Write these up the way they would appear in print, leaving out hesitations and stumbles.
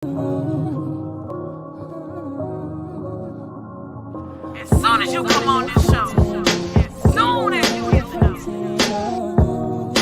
As soon as you come on this show, as soon as you hit the note.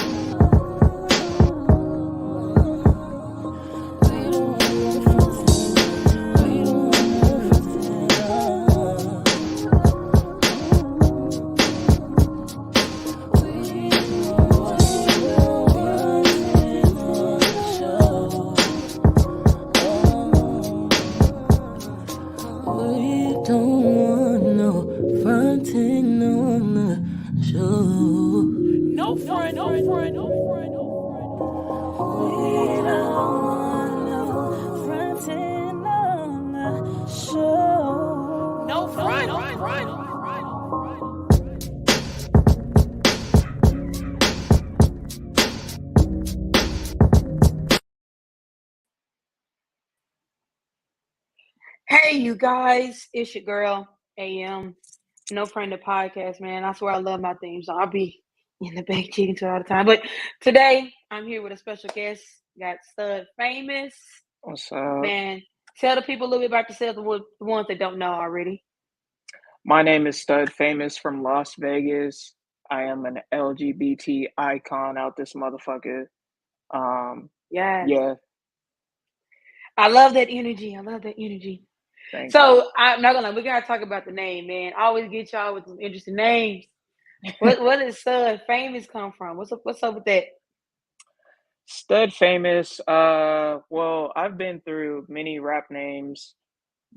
No front, no front, no front, no front. We don't want no fronting on the show. No front, no front, no front. Hey, you guys, it's your girl, AM. No Friend of Podcast, man. I swear I love my theme song. I'll be in the back cheating to all the time. But today, I'm here with a special guest. Got Stud Phamous. What's up? Man, tell the people a little bit about yourself, the ones that don't know already. My name is Stud Phamous from Las Vegas. I am an LGBT icon out this motherfucker. Yeah, I love that energy. I love that energy. thank you. So, I'm not gonna lie, we gotta talk about the name, man. I always get y'all with some interesting names. Where does Stud Phamous come from? What's up with that? Stud Phamous. Well, I've been through many rap names,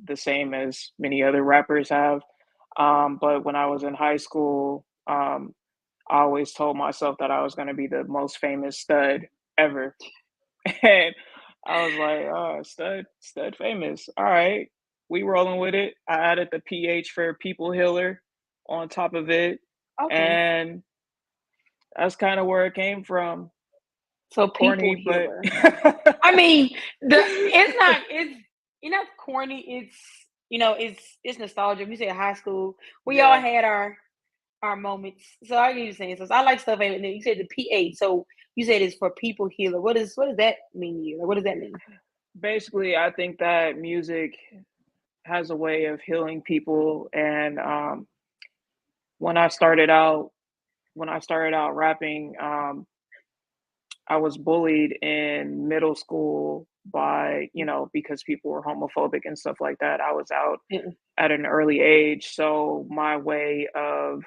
the same as many other rappers have. But when I was in high school, I always told myself that I was going to be the most famous stud ever. And I was like, oh, Stud Phamous. All right, we rolling with it. I added the PH for People Healer on top of it. Okay. And that's kind of where it came from. So Corny, People Healer. but I mean, it's not corny. It's nostalgia. You said high school. We all had our moments. So I get you saying. So I like stuff. And you said the PH. So you said it's for People Healer. What does that mean to you? Like, what does that mean? basically, I think that music has a way of healing people. And when I started out, rapping, I was bullied in middle school by, because people were homophobic and stuff like that. I was out Yeah. at an early age. So my way of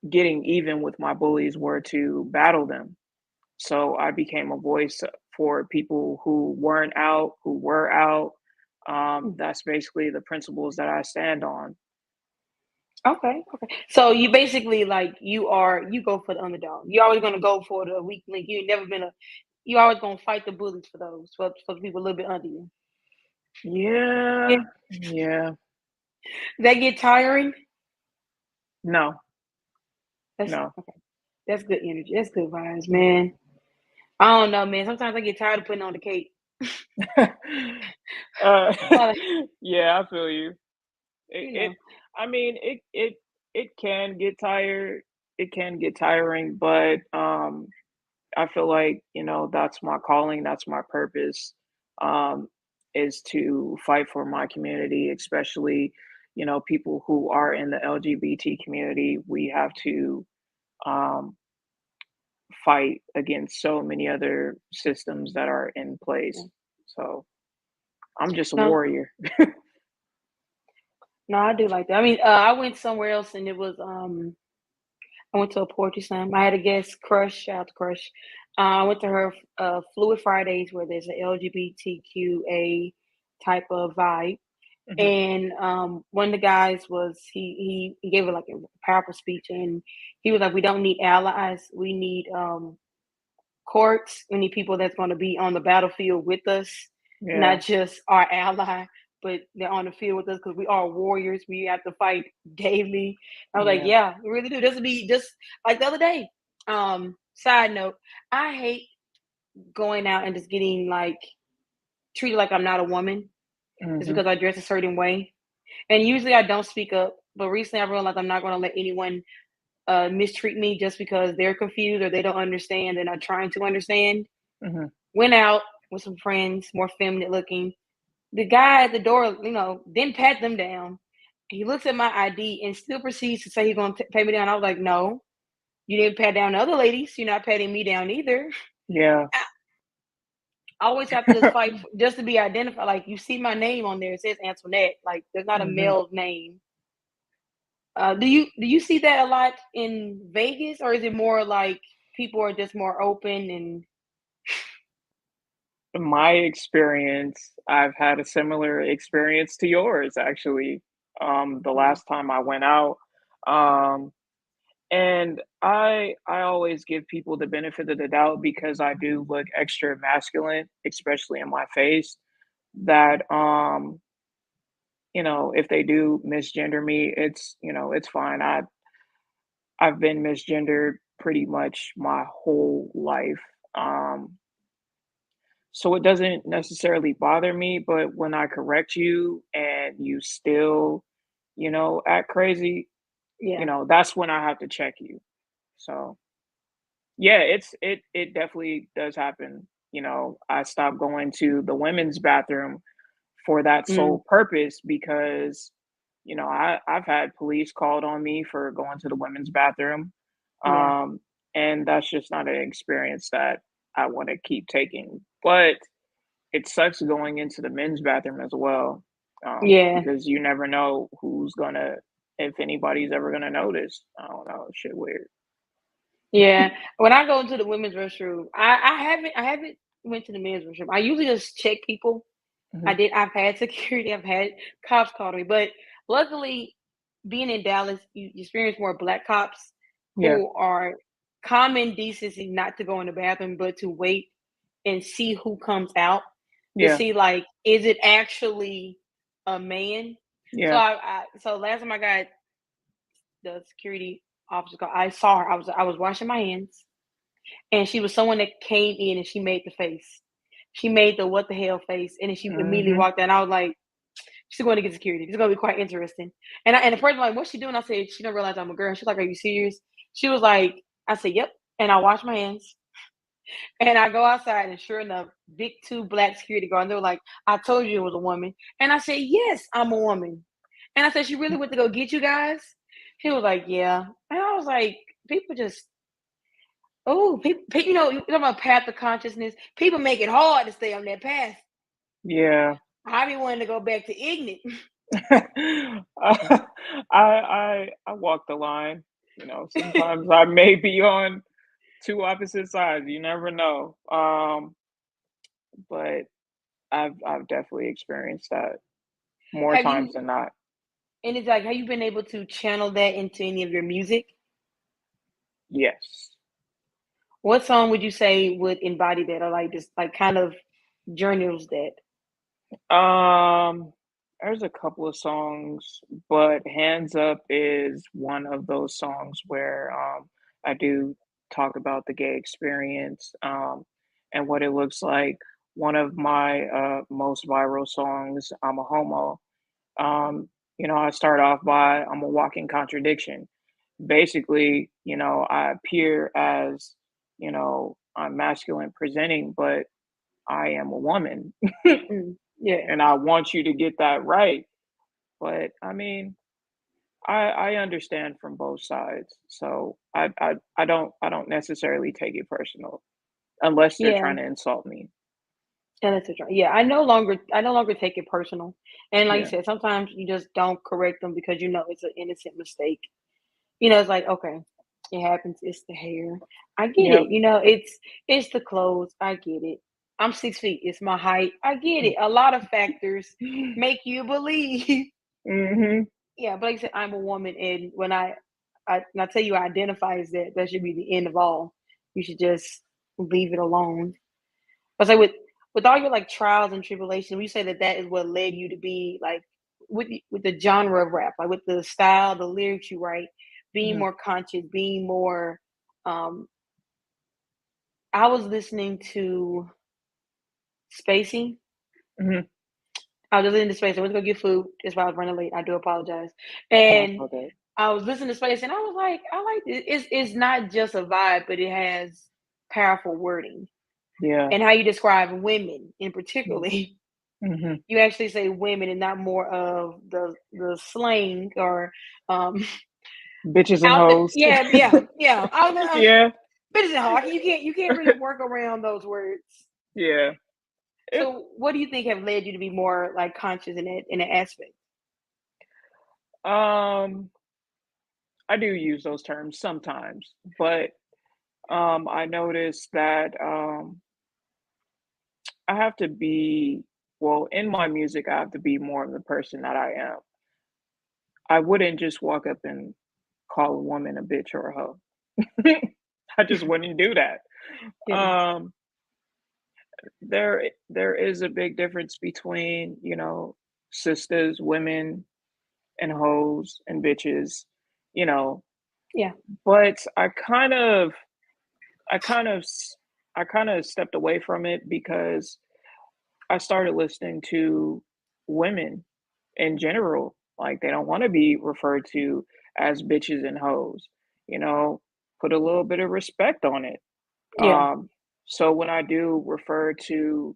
getting even with my bullies were to battle them. So I became a voice for people who weren't out, who were out. That's basically the principles that I stand on. Okay. So you basically you go for the underdog. You're always gonna go for the weak link. You always gonna fight the bullies for the people a little bit under you. Yeah. That get tiring? No. That's No. okay. That's good energy. That's good vibes, man. I don't know, man. Sometimes I get tired of putting on the cape. Yeah, I feel you. You know. I mean, it can get tired. It can get tiring, but I feel like, that's my calling, that's my purpose, um, is to fight for my community, especially, people who are in the LGBT community. We have to um, fight against so many other systems that are in place. So I'm just a No, warrior. no, I do like that. I mean, I went somewhere else and it was I went to a poetry slam. I had a guest, Crush, shout out to Crush. I went to her Fluid Fridays where there's an LGBTQA type of vibe. Mhm. And one of the guys was he gave it like a powerful speech, and he was like, "We don't need allies. We need courts. We need people that's going to be on the battlefield with us, Yeah, not just our ally, but they're on the field with us because we are warriors. We have to fight daily." I was like, yeah, "Yeah, we really do. This would be just like the other day." Side note: I hate going out and just getting treated like I'm not a woman just hmm because I dress a certain way. And usually I don't speak up, but recently I realized I'm not going to let anyone mistreat me just because they're confused or they don't understand. They're not trying to understand. hmm Went out. with some friends, more feminine looking. The guy at the door, didn't pat them down. He looks at my ID and still proceeds to say he's going to pay me down. I was like, no, you didn't pat down the other ladies. You're not patting me down either. Yeah. I always have to just fight just to be identified. Like, you see my name on there, it says Antoinette. Like, there's not a Hmm. male name. Do you see that a lot in Vegas, or is it more like people are just more open and In my experience, I've had a similar experience to yours actually. The mm, last time I went out, um, and I always give people the benefit of the doubt because I do look extra masculine, especially in my face. That if they do misgender me, it's fine. I've been misgendered pretty much my whole life. Um, so it doesn't necessarily bother me, but when I correct you and you still, act crazy, yeah. that's when I have to check you. So yeah, it definitely does happen. I stopped going to the women's bathroom for that Mm, sole purpose because, I've had police called on me for going to the women's bathroom. yeah. Um, and that's just not an experience that I want to keep taking. But it sucks going into the men's bathroom as well, Yeah. because you never know if anybody's ever gonna notice. I don't know, shit weird. Yeah. When I go into the women's restroom, I haven't went to the men's restroom. I usually just check people. Mhm. I've had security, I've had cops call me, but luckily being in Dallas, you experience more black cops Yeah, who are common decency not to go in the bathroom, but to wait and see who comes out to yeah, see, like, is it actually a man? So yeah. so last time I got the security officer call, I saw her. I was washing my hands, and she was someone that came in and she made the face. She made the what the hell face, and then she immediately Mhm. walked out. And I was like, she's going to get security. It's going to be quite interesting. And the person like, what's she doing? I said, she don't realize I'm a girl. She's like, are you serious? She was like, I said, yep. And I wash my hands. And I go outside, and sure enough, big two black security guards. And they were like, I told you it was a woman. And I said, yes, I'm a woman. And I said, she really went to go get you guys? He was like, yeah. And I was like, people just, oh, people, you talking about path of consciousness. People make it hard to stay on that path. Yeah. I be wanting to go back to ignorant. I walk the line. Sometimes I may be on two opposite sides. You never know. But I've definitely experienced that more Have times you, than not. and it's like, have you been able to channel that into any of your music? Yes. What song would you say would embody that, or like just like kind of journals that? Um, there's a couple of songs, but Hands Up is one of those songs where I do talk about the gay experience and what it looks like. One of my most viral songs, I'm a Homo. Um, I start off by I'm a walking contradiction. Basically, I appear as, I'm masculine presenting, but I am a woman. Mm, yeah, And I want you to get that right. But I mean, I understand from both sides, so I don't necessarily take it personal unless they're yeah, trying to insult me. and that's a yeah. I no longer take it personal, and like you Yeah, said, sometimes you just don't correct them because it's an innocent mistake. It's like, okay, it happens. It's the hair. I get yep. it. It's the clothes. I get it. I'm 6 feet. It's my height. I get it. A lot of factors make you believe. Mhm. Yeah, but like I said, I'm a woman, and when I tell you I identify as that, that should be the end of all. You should just leave it alone. But say with all your like trials and tribulations, we say that that is what led you to be like with the genre of rap, like with the style, the lyrics you write, being Mhm. more conscious, being more. Um, I was listening to Spacey. Mhm. I was listening to Spacey. I went to go get food. That's why I was running late. I do apologize. No, it's And okay. I was listening to Space, and I was like, I like it. It's not just a vibe, but it has powerful wording. Yeah. and how you describe women in Mm. particularly. Mhm. You actually say women and not more of the slang or um Bitches and out the hoes. yeah. Out the Yeah. business hockey. You can't really work around those words. Yeah. It So what do you think have led you to be more like conscious in that aspect? um I do use those terms sometimes, but I noticed that I have to be well, in my music, I have to be more of the person that I am. I wouldn't just walk up and call a woman a bitch or a hoe. I just wouldn't do that. Yeah. Um, there is a big difference between, sisters, women, and hoes and bitches, you know, Yeah. but I kind of s- I kind of stepped away from it because I started listening to women in general. Like they don't want to be referred to as bitches and hoes, you know, put a little bit of respect on it. Yeah. Um, so when I do refer to,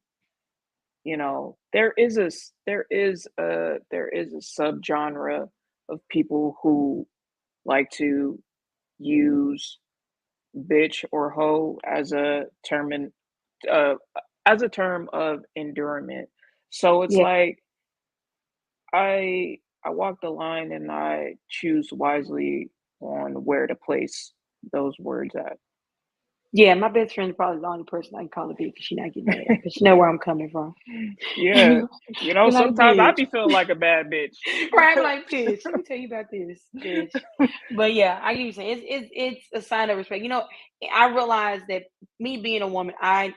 there is a subgenre of people who like to use bitch or hoe uh, as a term of endearment. So it's Yeah. like I walk the line and I choose wisely on where to place those words at. Yeah. My best friend's probably the only person I can call a bitch because she not get mad because she know where I'm coming from. Yeah, Be like, sometimes I bitch. be feeling like a bad bitch. Right, I'm like, bitch, let me tell you about this, bitch. But yeah, I get you saying it's a sign of respect. I realize that me being a woman, I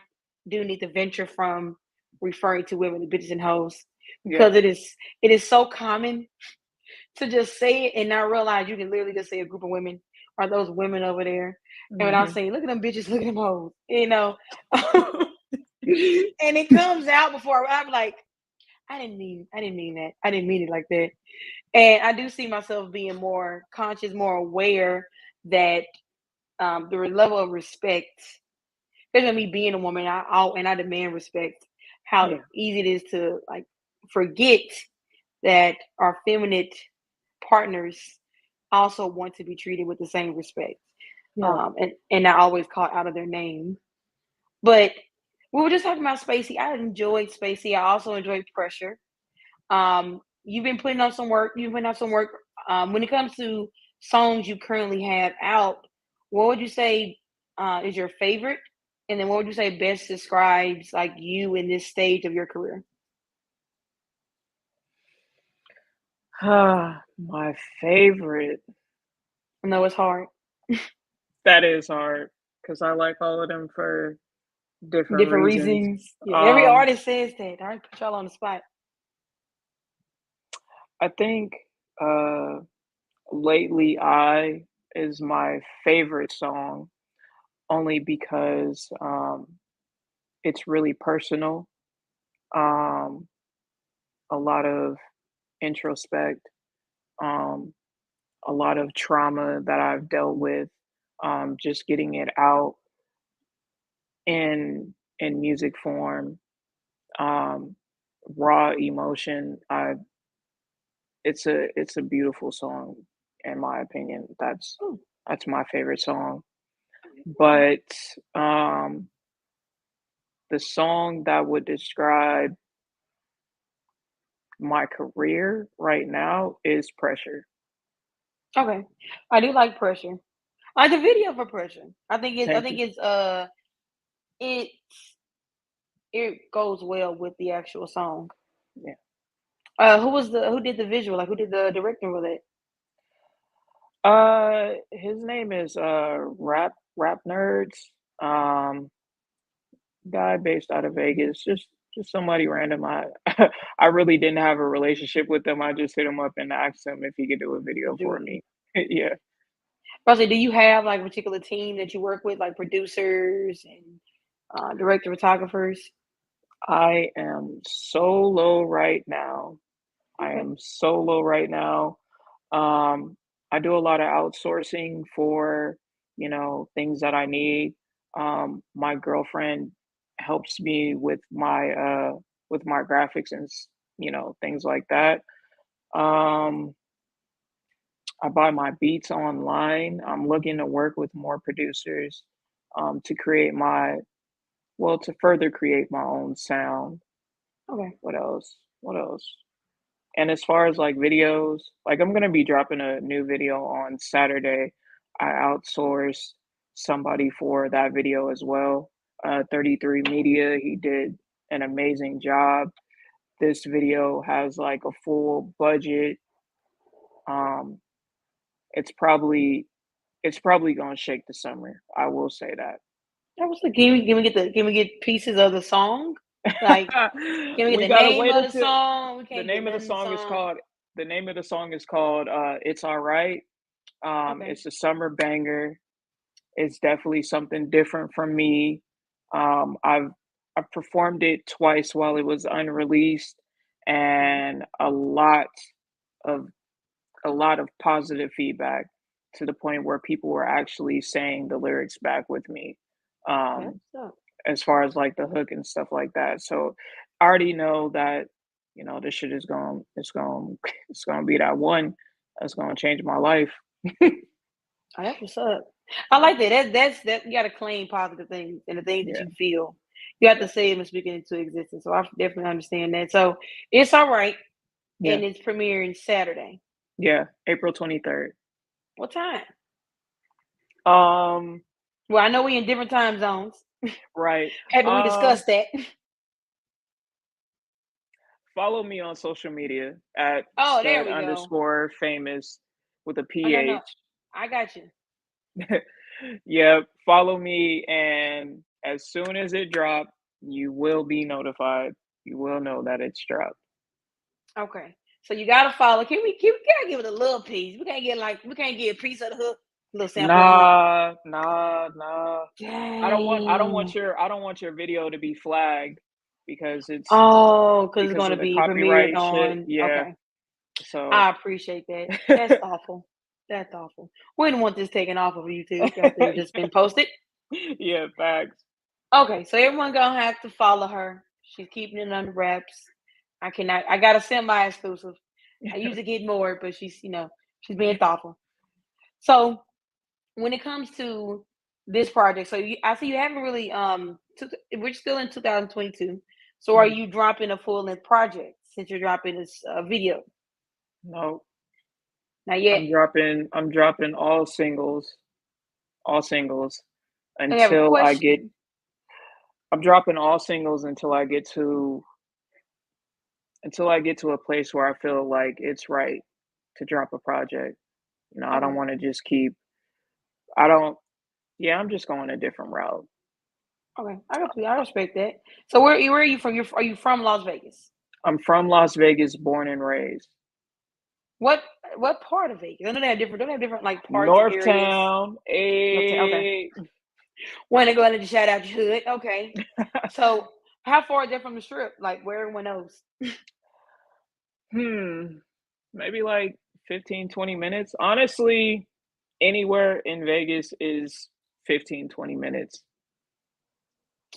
do need to venture from referring to women as bitches and hoes Yeah. because it is so common to just say it and not realize you can literally just say a group of women are those women over there. And without Mhm. saying, look at them bitches, look at them hoes. And it comes out before I'm like, I didn't mean that. I didn't mean it like that. And I do see myself being more conscious, more aware that the level of respect, especially me being a woman, I demand respect. How Yeah. easy it is to like forget that our feminine partners also want to be treated with the same respect, Yeah. and not always called out of their name. But we were just talking about Spacey. I enjoyed Spacey. I also enjoyed Pressure. You've been putting out some work. You've been out some work. When it comes to songs you currently have out, what would you say is your favorite? And then what would you say best describes like you in this stage of your career? My favorite. I know it's hard, That is hard because I like all of them for different different reasons. reasons. Yeah, every Um, artist says that. I put y'all on the spot. I think uh, Lately I is my favorite song only because it's really personal. Um, a lot of introspect, um, a lot of trauma that I've dealt with, just getting it out in music form, um, raw emotion. It's a beautiful song in my opinion. Oh, That's my favorite song. okay. But the song that would describe my career right now is Pressure. Okay. I do like Pressure. I like the video for Pressure. I Thank think you. it it goes well with the actual song. Yeah. Who did the visual? Like who did the directing with it? His name is Rap Nerds. Um, Guy based out of Vegas. Just somebody random. I really didn't have a relationship with him. I just hit him up and asked him if he could do a video for Doing. me. Yeah. Russell, do you have like a particular team that you work with, like producers and director photographers? I am solo right now. I Okay. am solo right now. Um, I do a lot of outsourcing for, things that I need. My girlfriend helps me with my graphics and things like that. Um, I buy my beats online. I'm looking to work with more producers to create to further create my own sound. Okay. What else? What else? And as far as like videos, like I'm gonna be dropping a new video on Saturday. I outsourced somebody for that video as well. 33 Media, he did an amazing job. This video has like a full budget. Um, it's probably it's probably gonna shake the summer. I will say that. I was like, can we get pieces of the song? Like, can we get We the gotta name wait of the until song? We the can't get name of the none of the song is song. called It's All Right. Okay. It's a summer banger. It's definitely something different from me. Um, I've I've performed it twice while it was unreleased, Okay. and of a lot of positive feedback to the point where people were actually saying the lyrics back with me. That's Um, up. as far as like the hook and stuff like that. So I already know that this shit is going it's going to be that one that's going to change my life. Oh, that's what's up. I like that. That you got to claim positive things and the things that Yeah. you feel. You have to say them and speak it into existence. So I definitely understand that. So it's all right, Yeah. and it's premiering Saturday. Yeah, April 23rd. What time? Um, Well, I know we in different time zones. right. Happy we Um, discussed that. follow me on social media at Oh, there stud we go. underscore famous with a Oh no, PH. I got you. Yeah, follow me, and as soon as it drops, you will be notified. You will know that it's dropped. Okay. So you gotta follow. We gotta give it a little piece. We can't get a piece of the hook, a little sample of the hook. Nah, nah, nah. Dang. I don't want your video to be flagged because Oh, because it's because gonna of the be premiered copyright shit. on. Yeah. Okay. So I appreciate that. That's awful. That's awful. We didn't want this taken off of YouTube after it just been posted. yeah, facts. Okay, so everyone gonna have to follow her. She's keeping it under wraps. I cannot. I got a semi-exclusive. I usually get more, but she's being thoughtful. So when it comes to this project, I see you haven't really we're still in 2022. So are Mhm. you dropping a full length project since you're dropping this video? No, Not yet. I'm dropping all singles I have a until I get question. I'm dropping all singles until I get to a place where I feel like it's right to drop a project. I don't Okay. want to just keep I don't yeah, I'm just going a different route. Okay. I respect that. So where are you from? Are you from Las Vegas? I'm from Las Vegas, born and raised. What what part of Vegas? I know they have different. Don't they have different like parts and areas. Northtown, Okay. a Want to go ahead and shout out your hood? Okay. So how far is that from the strip? Like where everyone knows? hmm, maybe like 15, 20 minutes. Honestly, anywhere in Vegas is 15, 20 minutes,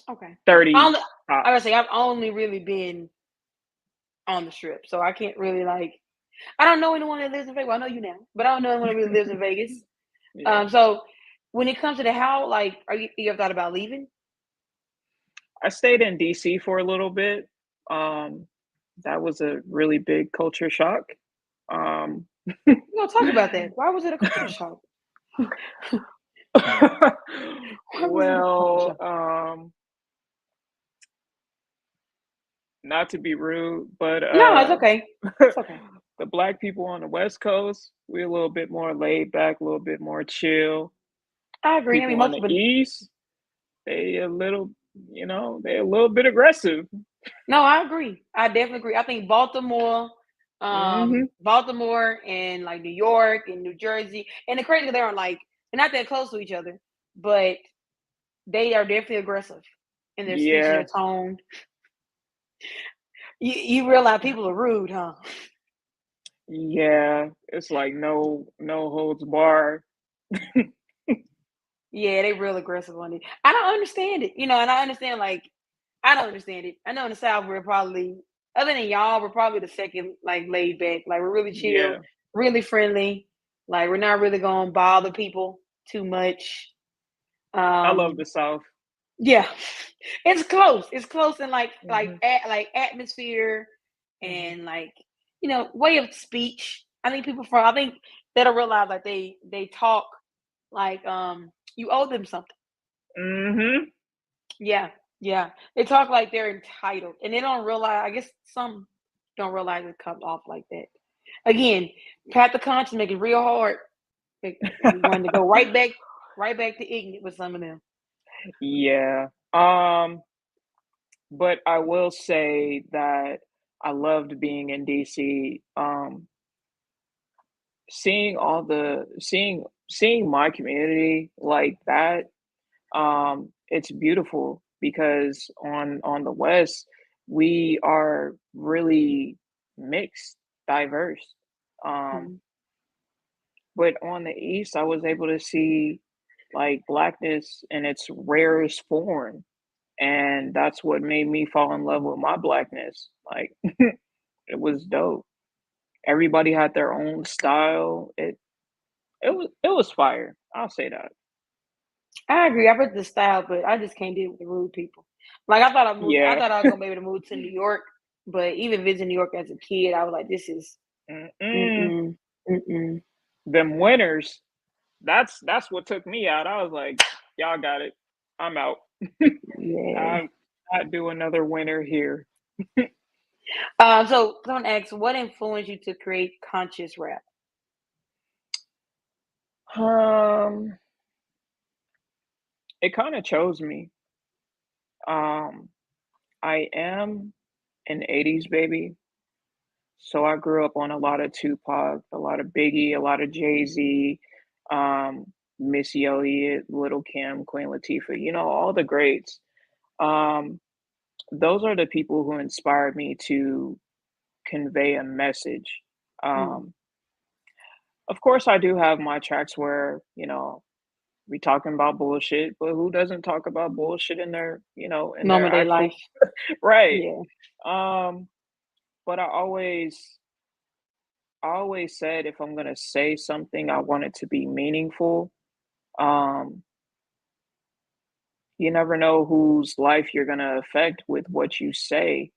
Okay. I 30 only, I would tops. say I've only really been on the strip, so I can't really like. I don't know anyone that lives in Vegas. Well, I know you now, but I don't know anyone that really lives in Vegas. Yeah. So when it comes to the how, like, you ever thought about leaving? I stayed in DC for a little bit. Um, that was a really big culture shock. Um, We gonna talk about that. Why was it a culture shock? Why was it a culture well, shock? not to be rude, but No, it's okay. It's okay. the black people on the West Coast, we're a little bit more laid back, a little bit more chill. I agree. I mean, People on most the people. East, they a little bit aggressive. No, I agree. I definitely agree. I think Hmm. Baltimore and like New York and New Jersey, and the crazy they aren't like they're not that close to each other, but they are definitely aggressive in their speech and their Yeah, tone. You realize people are rude, huh? yeah. It's like no holds bar. Yeah, they real aggressive on it. I don't understand it, and I understand like I don't understand it. I know in the South we're probably, other than y'all, we're probably the second like laid back. Like we're really chill, Yeah, really friendly. Like we're not really gonna bother people too much. I love Um, the South. yeah, it's close. It's close in Hmm. like atmosphere Hmm. and like way of speech. I think they'll realize like they talk like you owe them something. Hmm. Yeah, yeah. They talk like they're entitled, and they don't realize. I guess some don't realize it comes off like that. Again, pat the conscience, make it real hard. We wanted to go right back to ignorant with some of them. Yeah. Um, but I will say that I loved being in DC. Seeing all the seeing my community like that, it's beautiful because on the West, we are really mixed, diverse. Um, Mhm. but on the East, I was able to see like blackness in its rarest form. And that's what made me fall in love with my blackness. Like it was dope. Everybody had their own style. It was fire. I'll say that. I agree. I read the style, but I just can't deal with the rude people. Like I Yeah. thought I was gonna be able to move to New York, but even visiting New York as a kid, I was like, this is Mm-mm. mm-mm, mm-mm. Them winners. That's what took me out. I was like, y'all got it. I'm out. Yeah. I'm not do another winner here. So someone asks, what influenced you to create conscious rap? Um, it kind of chose me. Um, I am an 80s baby. So I grew up on a lot of Tupac, a lot of Biggie, a lot of Jay-Z, Missy Elliott, Little Kim, Queen Latifah, all the greats. Um, those are the people who inspired me to convey a message. Mm. Um, of course, I do have my tracks where, we talking about bullshit, but who doesn't talk about bullshit in their Moment of their actual life. right. Yeah. Um, but I always said if I'm gonna say something, I want it to be meaningful. Um, you never know whose life you're gonna affect with what you say.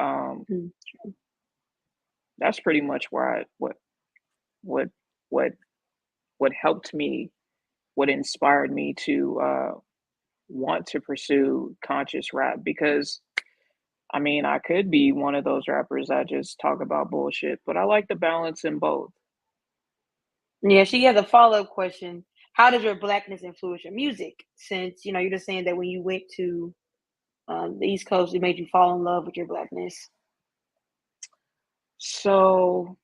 Um, Mm. that's pretty much where what what what helped me, what inspired me to want to pursue conscious rap because I mean I could be one of those rappers that just talk about bullshit, but I like the balance in both. Yeah, she has a follow-up question. How does your blackness influence your music? Since, you're just saying that when you went to the East Coast, it made you fall in love with your blackness. So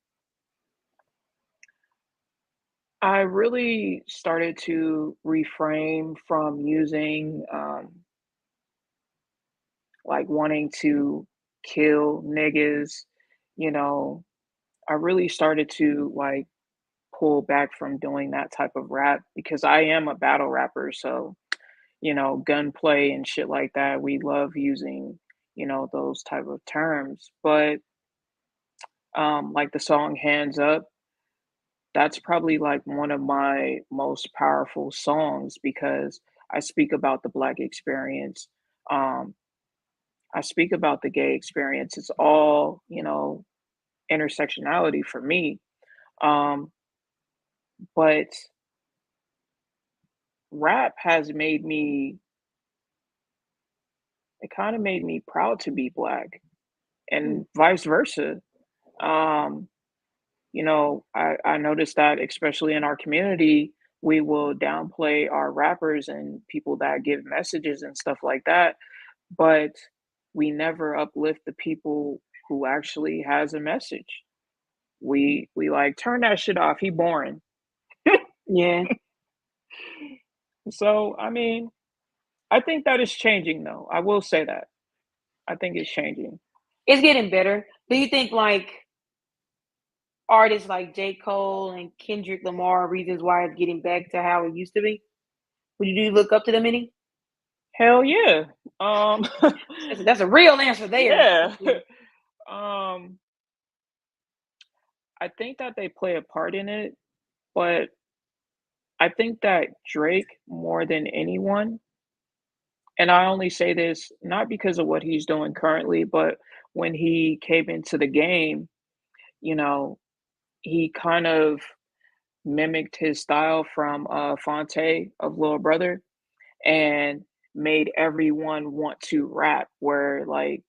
I really started to refrain from using, like, wanting to kill niggas, you know, I really started to, like, pull back from doing that type of rap because I am a battle rapper, so, gunplay and shit like that, we love using, those type of terms, but, like the song "Hands Up," that's probably like one of my most powerful songs because I speak about the Black experience. Um, I speak about the gay experience. It's all, intersectionality for me. Um, but rap has made me, it kind of made me proud to be Black Mm. and vice versa. Um, I noticed that especially in our community, we will downplay our rappers and people that give messages and stuff like that, but we never uplift the people who actually has a message. We like turn that shit off. He boring. Yeah. So I mean, I think that is changing though. I will say that. I think it's changing. It's getting better. Do you think like artists like J. Cole and Kendrick Lamar are reasons why it's getting back to how it used to be? Do you look up to them any? Hell yeah. Um, That's a real answer there. yeah. Okay. Um, I think that they play a part in it, but I think that Drake more than anyone, and I only say this not because of what he's doing currently, but when he came into the game, you know, he kind of mimicked his style from Fonte of Little Brother and made everyone want to rap where like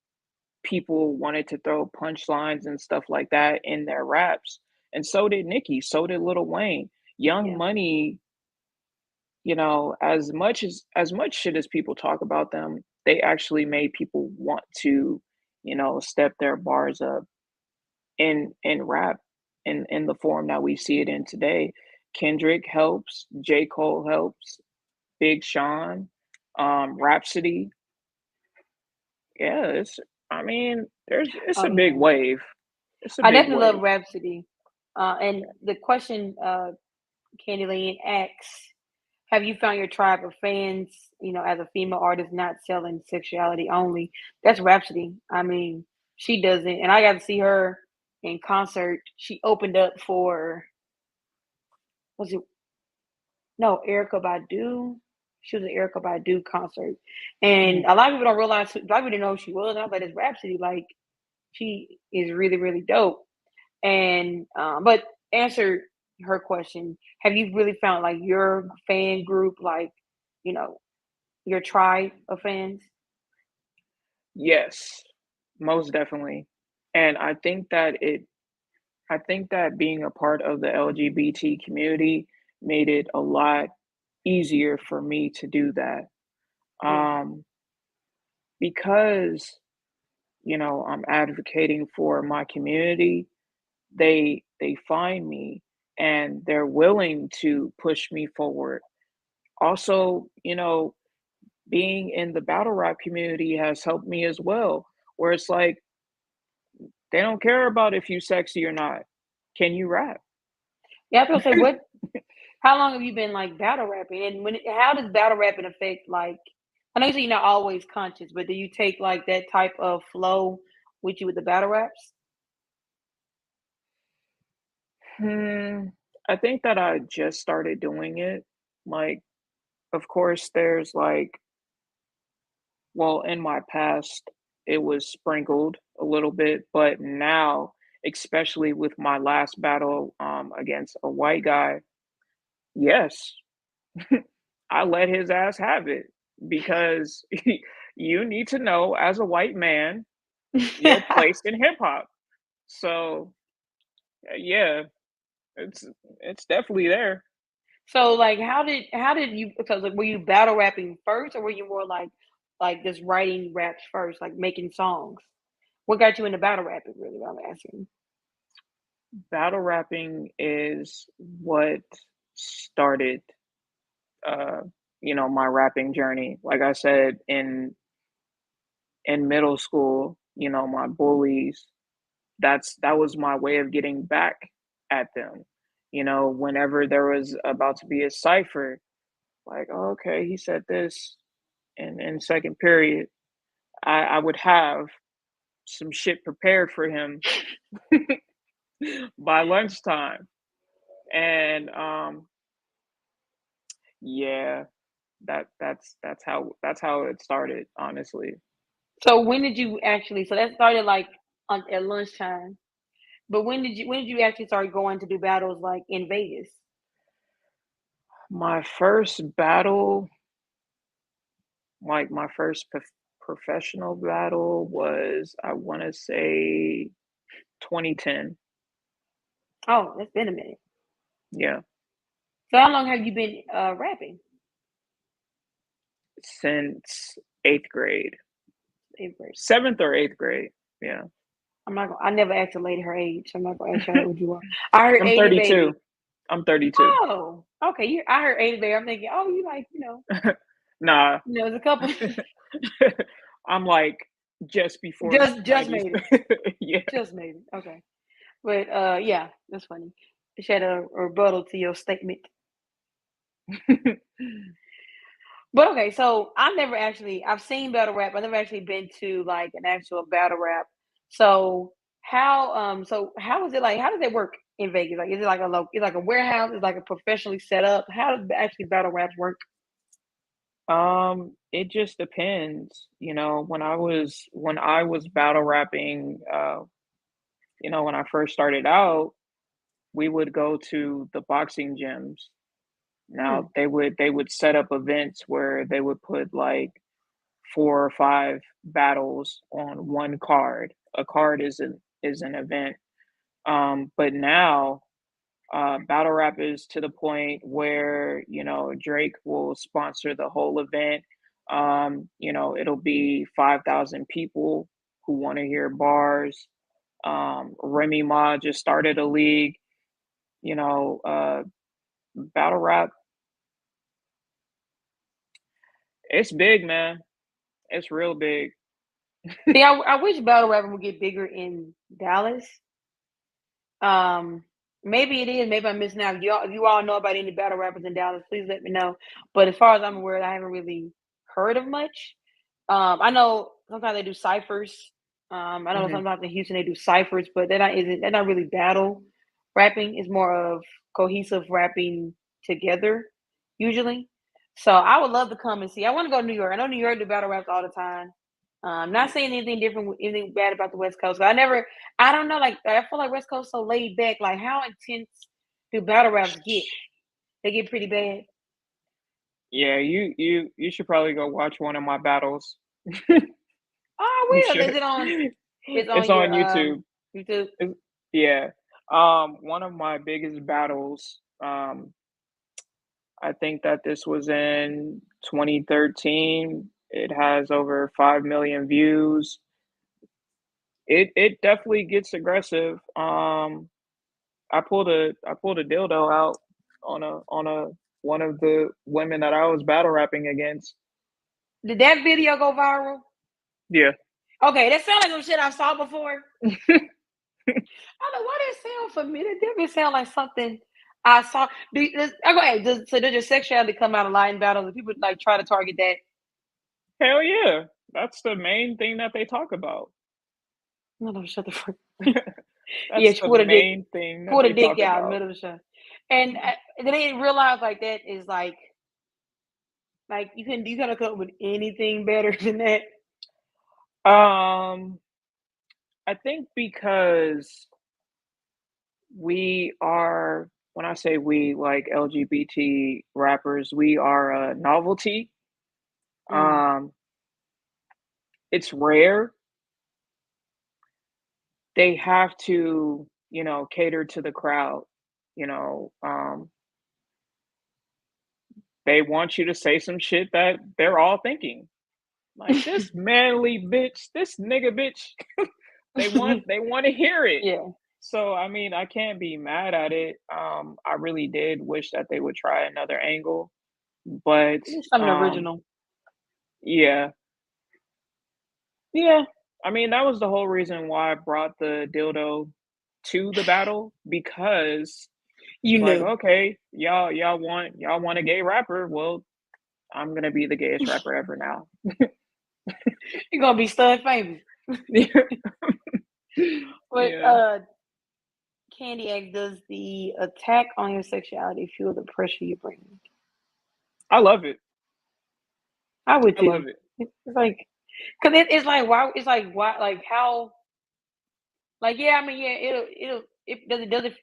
people wanted to throw punchlines and stuff like that in their raps. And so did Nicki, so did Lil Wayne. Young Yeah. Money, as much shit as people talk about them, they actually made people want to, step their bars up in rap in the form that we see it in today. Kendrick helps, J. Cole helps, Big Sean, Rhapsody. Yeah, it's Oh a big yeah. wave. It's a I big definitely love wave. Rhapsody. And the question Candy Lane asks, have you found your tribe of fans, as a female artist not selling sexuality only? That's Rhapsody. I mean, she doesn't, and I got to see her in concert. She opened up for, was it, no, Erica Badu. She was at Erica Badu concert. Mm. And a lot of people don't realize, a lot of people didn't know who she was. I was like, it's Rhapsody. Like, she is really, really dope. And but answer her question. Have you really found like your fan group, like, you know, your tribe of fans? Yes, most definitely. And I think that being a part of the LGBT community made it a lot easier for me to do that. Yeah. Um, because, I'm advocating for my community, they find me and they're willing to push me forward. Also, being in the battle rap community has helped me as well, where it's like they don't care about if you sexy or not. Can you rap? Yeah, I was gonna say what how long have you been like battle rapping? And how does battle rapping affect like I know you say you're not always conscious, but do you take like that type of flow with you with the battle raps? Hmm, I think that I just started doing it. Like, of course, there's like, well, in my past, it was sprinkled a little bit, but now, especially with my last battle against a white guy, yes, I let his ass have it because you need to know as a white man your place in hip hop. So, yeah, it's it's definitely there. So like how did you because like, were you battle rapping first or were you more like just writing raps first, like making songs? What got you into battle rapping really what I'm asking? Battle rapping is what started uh my rapping journey. Like I said, in middle school, my bullies, that was my way of getting back at them. Whenever there was about to be a cipher, like, oh, okay, he said this in second period, I would have some shit prepared for him by lunchtime. And yeah, that's how it started, honestly. So when did you actually so that started like at lunchtime. But when did you actually start going to do battles like in Vegas? My first battle, like my first professional battle was, I want to say, 2010. Oh, that's been a minute. Yeah, So how long have you been rapping? since 8th grade. Eighth grade. 7th or 8th grade. Yeah. I never asked a lady her age, so I'm not gonna ask her how old you are. I heard I'm 80 32. baby. I'm 32. Oh, okay. I heard 80 baby. I'm thinking, oh, you like, Nah. there's a couple I'm like just before just 90s. made it. Yeah. Just made it. Okay. But yeah, that's funny. She had a rebuttal to your statement. But okay, so I've seen battle rap. I've never actually been to like an actual battle rap. So how is it like? How does it work in Vegas? Like, is it like it's like a warehouse? Is like a professionally set up? How does actually battle raps work? It just depends. When I was battle rapping, when I first started out, we would go to the boxing gyms. Hmm. Now they would set up events where they would put like 4 or 5 battles on one card. A card is an event. But now battle rap is to the point where Drake will sponsor the whole event. It'll be 5,000 people who want to hear bars. Remy Ma just started a league. You know, battle rap, it's big, man. It's real big. See, I wish battle rapping would get bigger in Dallas. Um, Maybe it is. Maybe I'm missing out. If you all know about any battle rappers in Dallas, please let me know. But as far as I'm aware, I haven't really heard of much. I know sometimes they do ciphers. I know Hmm. sometimes in Houston they do ciphers, but they're not really battle rapping. It's more of cohesive rapping together usually. So I would love to come and see. I want to go to New York. I know New York do battle raps all the time. Not saying anything different, anything bad about the West Coast. I don't know. Like I feel like West Coast so laid back. Like how intense do battle raps get? They get pretty bad. Yeah, you should probably go watch one of my battles. You Oh, I will. Is should. it on? It's It's on on your YouTube. YouTube. Yeah. One of my biggest battles, I think that this was in 2013. It has over 5 million views. It definitely gets aggressive. I pulled a dildo out on a one of the women that I was battle rapping against. Did that video go viral? Yeah. Okay, that sounds like some shit I saw before. I don't know why that sound familiar. That definitely sound like something I saw. Okay, so does your sexuality come out of line battles? And people like try to target that? Hell yeah. That's the main thing that they talk about. No, no, shut the fuck. Yeah, That's she the pulled a dick, main thing that pulled a they dick talk out in the about. middle of the show, and then they didn't realize like that is like you couldn't come up with anything better than that. Um, I think because we are, when I say we, like LGBT rappers, we are a novelty. Mm. Um, it's rare. They have to, cater to the crowd. You know, um, they want you to say some shit that they're all thinking. Like this manly bitch, this nigga bitch. They want to hear it. Yeah, So I mean, I can't be mad at it. I really did wish that they would try another angle, but it's something original. yeah, yeah. I mean, that was the whole reason why I brought the dildo to the battle because You it's like, knew okay, y'all want a gay rapper? Well, I'm gonna be the gayest rapper ever now. you're gonna be stud famous. But Yeah, Candy Egg, does the attack on your sexuality fuel the pressure you bring? I love it. I would I love too. it. It's like, cause it's like why? It's like why? Like how? Like yeah, I mean yeah,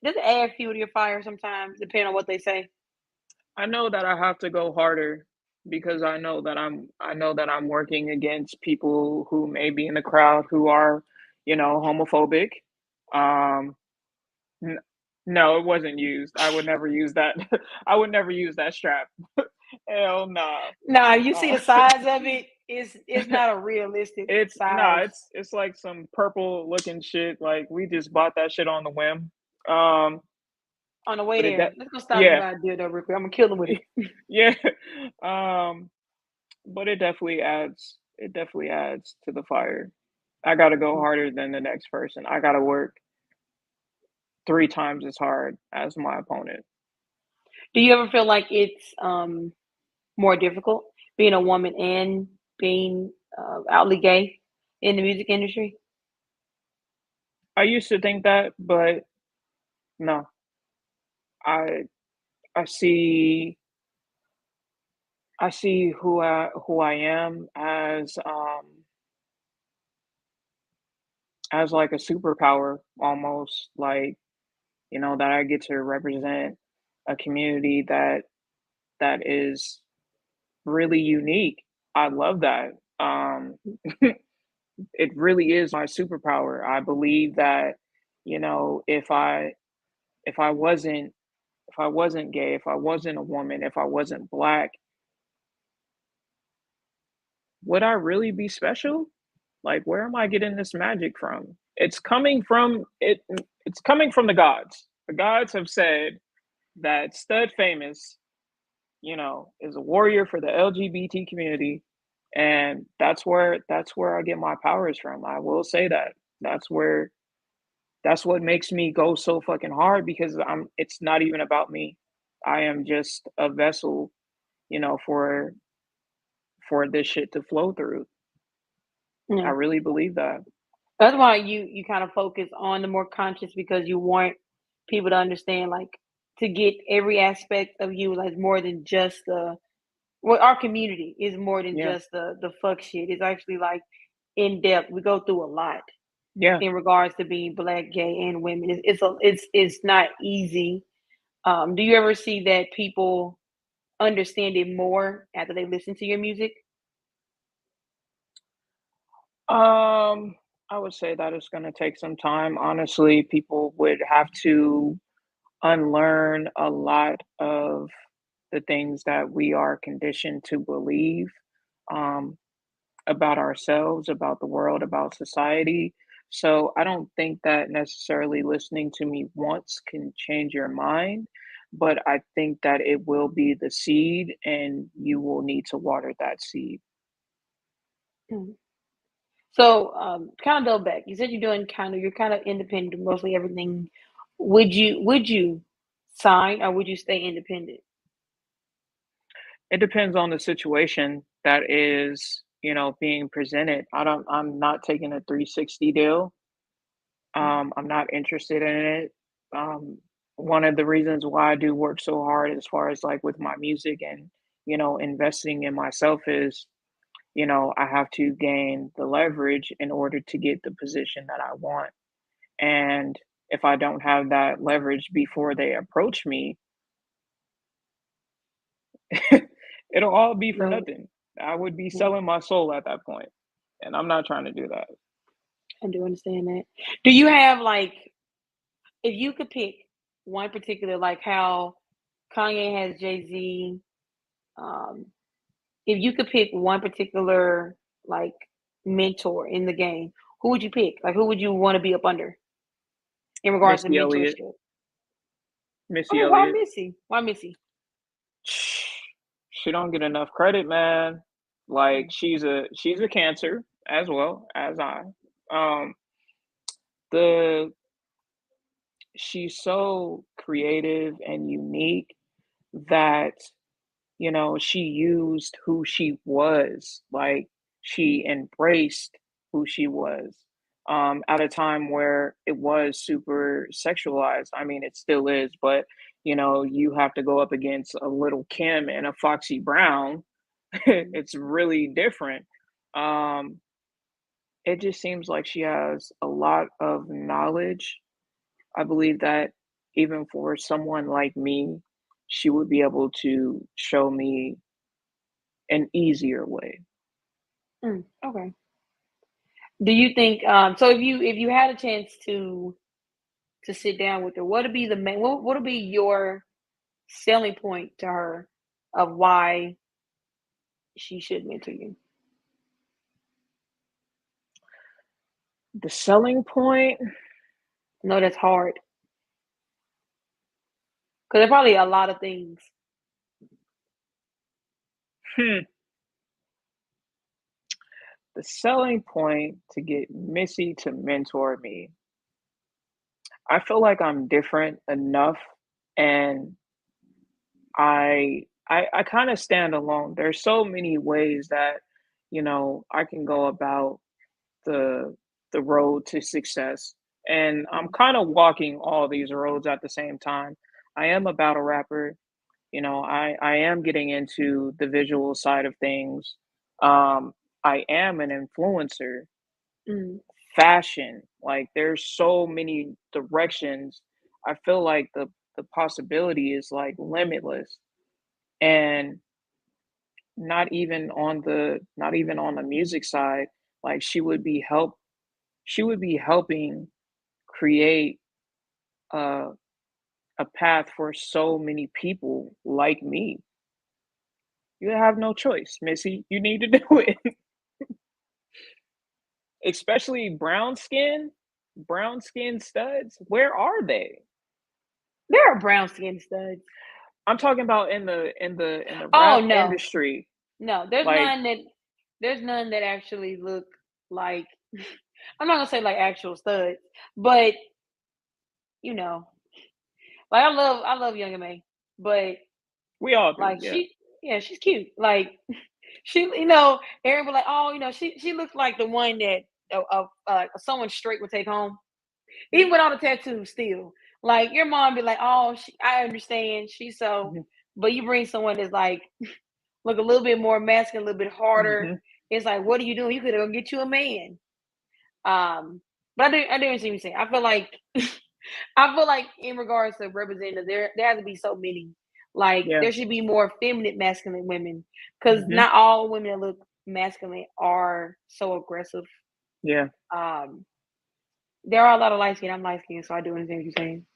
does it add fuel to your fire sometimes depending on what they say. I know that I have to go harder because I know that I'm working against people who may be in the crowd who are, homophobic. Um, n- no, it wasn't used. I would never use that. I would never use that strap. Hell nah. Nah, you see Uh, the size of it. It's not a realistic size. it's like some purple looking shit. Like we just bought that shit on the whim. Um, On the way but it there, that let's go stop and yeah buy a dildo real quick. I'm gonna kill him with it. yeah. Um, but it definitely adds to the fire. I gotta go harder than the next person. I gotta work 3 times as hard as my opponent. Do you ever feel like it's more difficult? being a woman and being outly gay in the music industry? I used to think that, but no. I I see I see who I am as like a superpower almost, like, that I get to represent a community that is really unique. I love that. It really is my superpower. I believe that, if I wasn't if I wasn't gay, if I wasn't a woman, if I wasn't black, would I really be special? Like, where am I getting this magic from? It's coming from the gods. The gods have said that Stud Phamous, is a warrior for the LGBT community, and that's where I get my powers from. I will say that. That's where that's what makes me go so fucking hard because it's not even about me. I am just a vessel, for this shit to flow through. I Yeah. really believe that. That's why you kind of focus on the more conscious because you want people to understand, like, to get every aspect of you, like more than just the well, our community is more than Yeah. just the fuck shit. It's actually like in depth. We go through a lot Yeah. in regards to being black, gay, and women. It's not easy. Do you ever see that people understand it more after they listen to your music? Um, I would say that it's gonna take some time. Honestly, people would have to unlearn a lot of the things that we are conditioned to believe um, about ourselves, about the world, about society. So I don't think that necessarily listening to me once can change your mind, but I think that it will be the seed and you will need to water that seed. Mm. So, kind of go back. You said you're kind of independent of mostly everything. Would you sign or would you stay independent? It depends on the situation that is, being presented. I'm not taking a 360 deal. Mm. I'm not interested in it. Um, One of the reasons why I do work so hard as far as like with my music and, investing in myself is, I have to gain the leverage in order to get the position that I want. And if I don't have that leverage before they approach me, it'll all be for No, nothing. I would be yeah, selling my soul at that point, and I'm not trying to do that. I do understand that. Do you have like, if you could pick one particular, like how Kanye has Jay Z, um, if you could pick one particular like mentor in the game, who would you pick? Like, who would you want to be up under in regards to Missy Elliott, mentorship? Missy Okay, why Elliott, Missy? Why Missy? she don't get enough credit, man. Like Mm, she's a cancer as well as I. Um, the She's so creative and unique that she used who she was, like, she embraced who she was, at a time where it was super sexualized. I mean, it still is, but, you have to go up against a Little Kim and a Foxy Brown. mm, It's really different. Um, it just seems like she has a lot of knowledge. I believe that even for someone like me, she would be able to show me an easier way. okay. Do you think so if you had a chance to sit down with her, what would be the main what would be your selling point to her of why she should mentor you? The selling point, I know that's hard because there's probably a lot of things. hmm, the selling point to get Missy to mentor me, I feel like I'm different enough and I I kind of stand alone. There's so many ways that, I can go about the the road to success. And I'm kind of walking all these roads at the same time. I am a battle rapper. I am getting into the visual side of things. I am an influencer. Mm. Fashion, like there's so many directions. I feel like the possibility is like limitless. And not even on the music side, like she would be helping create a a path for so many people like me. You have no choice, Missy. You need to do it. Especially brown skin studs. Where are they? There are brown skin studs. I'm talking about in the Oh rap no, industry. no, Like, there's none that actually look like. I'm not gonna say like actual studs, but you know, like I love Young and May, but we all do, like yeah. yeah, she's cute. Like she, Aaron was like, oh, she looks like the one that someone straight would take home, even with all the tattoos. Still, like your mom be like, oh, I understand, she's so, Mhm, but you bring someone that's like look a little bit more masculine, a little bit harder. mhm. It's like, what are you doing? You could go get you a man. Um, but I do what you saying. I feel like in regards to representatives, there has to be so many. Like Yeah, there should be more feminine, masculine women, because mhm, not all women that look masculine are so aggressive. yeah. Um, there are a lot of light skin. I'm light skinned, so I do understand what you're saying.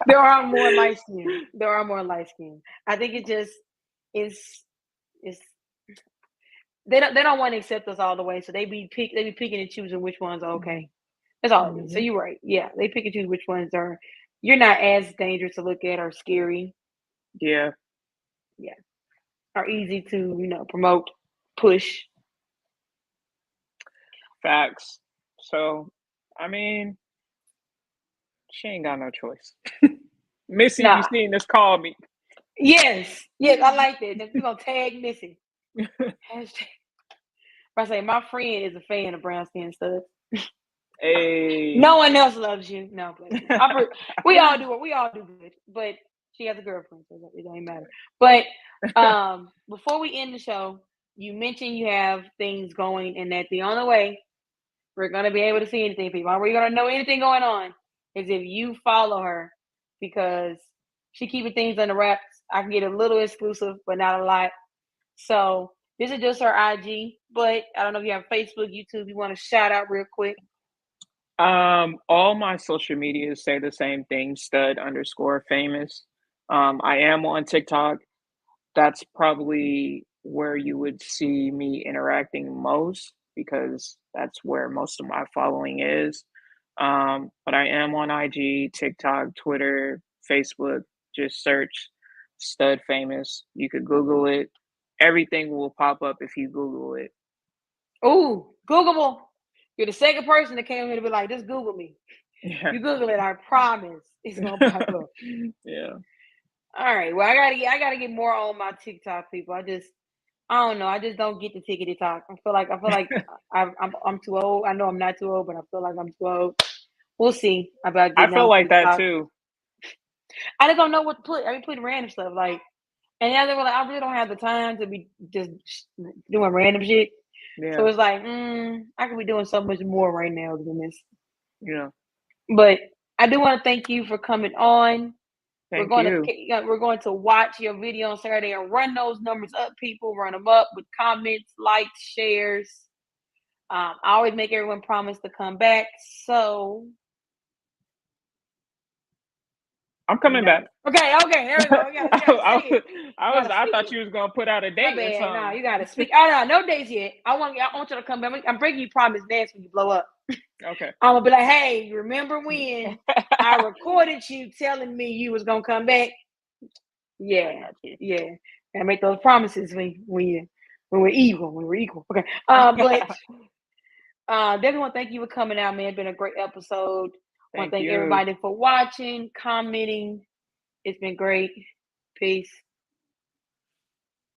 There are more light skin. There are more light skin. I think it just is is they don't want to accept us all the way, so they be picking and choosing which ones are okay. That's all it is. So Mhm. you're right. Yeah, they pick and choose which ones are you're not as dangerous to look at or scary. Yeah, Yeah, are easy to promote, push. facts. So, I mean, she ain't got no choice. Missy, you Nah. seen this? Call me. Yes, yes, I like that. Then we're gonna tag Missy. Hashtag. I say my friend is a fan of brown skin stuff. No Hey. one else loves you. No, bless you. We all do it. We all do good. But she has a girlfriend, so it don't matter. But before we end the show, you mentioned you have things going, and that the only way we're gonna be able to see anything, people, we're gonna know anything going on, is if you follow her, because she keeping things under wraps. I can get a little exclusive, but not a lot. So this is just her IG, but I don't know if you have Facebook, YouTube. You want to shout out real quick? All my social medias say the same thing, stud underscore famous. I am on TikTok. That's probably where you would see me interacting most because that's where most of my following is. But I am on IG, TikTok, Twitter, Facebook. Just search Stud Famous. You could Google it. Everything will pop up if you Google it. Ooh, Googleable. You're the second person that came here to be like, just Google me. Yeah. You Google it, I promise it's gonna pop up. Yeah. All right. Well, I gotta get more on my TikTok, people. I don't know. I just don't get the tickety talk. I feel like I'm too old. I know I'm not too old, but I feel like I'm too old. We'll see about I getting feel on like that TikTok. too. I just don't know what to put. I be putting random stuff like, and now they were like, I really don't have the time to be just doing random shit. So Yeah. it's like, I could be doing so much more right now than this. Yeah. But I do want to thank you for coming on. We're Thank going to you. we're going to watch your video on Saturday and run those numbers up, people. Run them up with comments, likes, shares. I always make everyone promise to come back. So I'm you coming know, back. okay, there we go. You gotta say it. You gotta I speak thought it. you was gonna put out a My date or bad. Nah, something. you gotta speak. Oh no, no days yet. I want you to come back. I'm breaking you promise dance when you blow up. Okay. I'm gonna be like, hey, you remember when I recorded you telling me you was gonna come back? I Yeah, got you. yeah. Gotta make those promises when we're equal, when we're equal. Okay. But definitely want to thank you for coming out, man. It's been a great episode. Want to Thank thank you. everybody for watching, commenting. It's been great. Peace.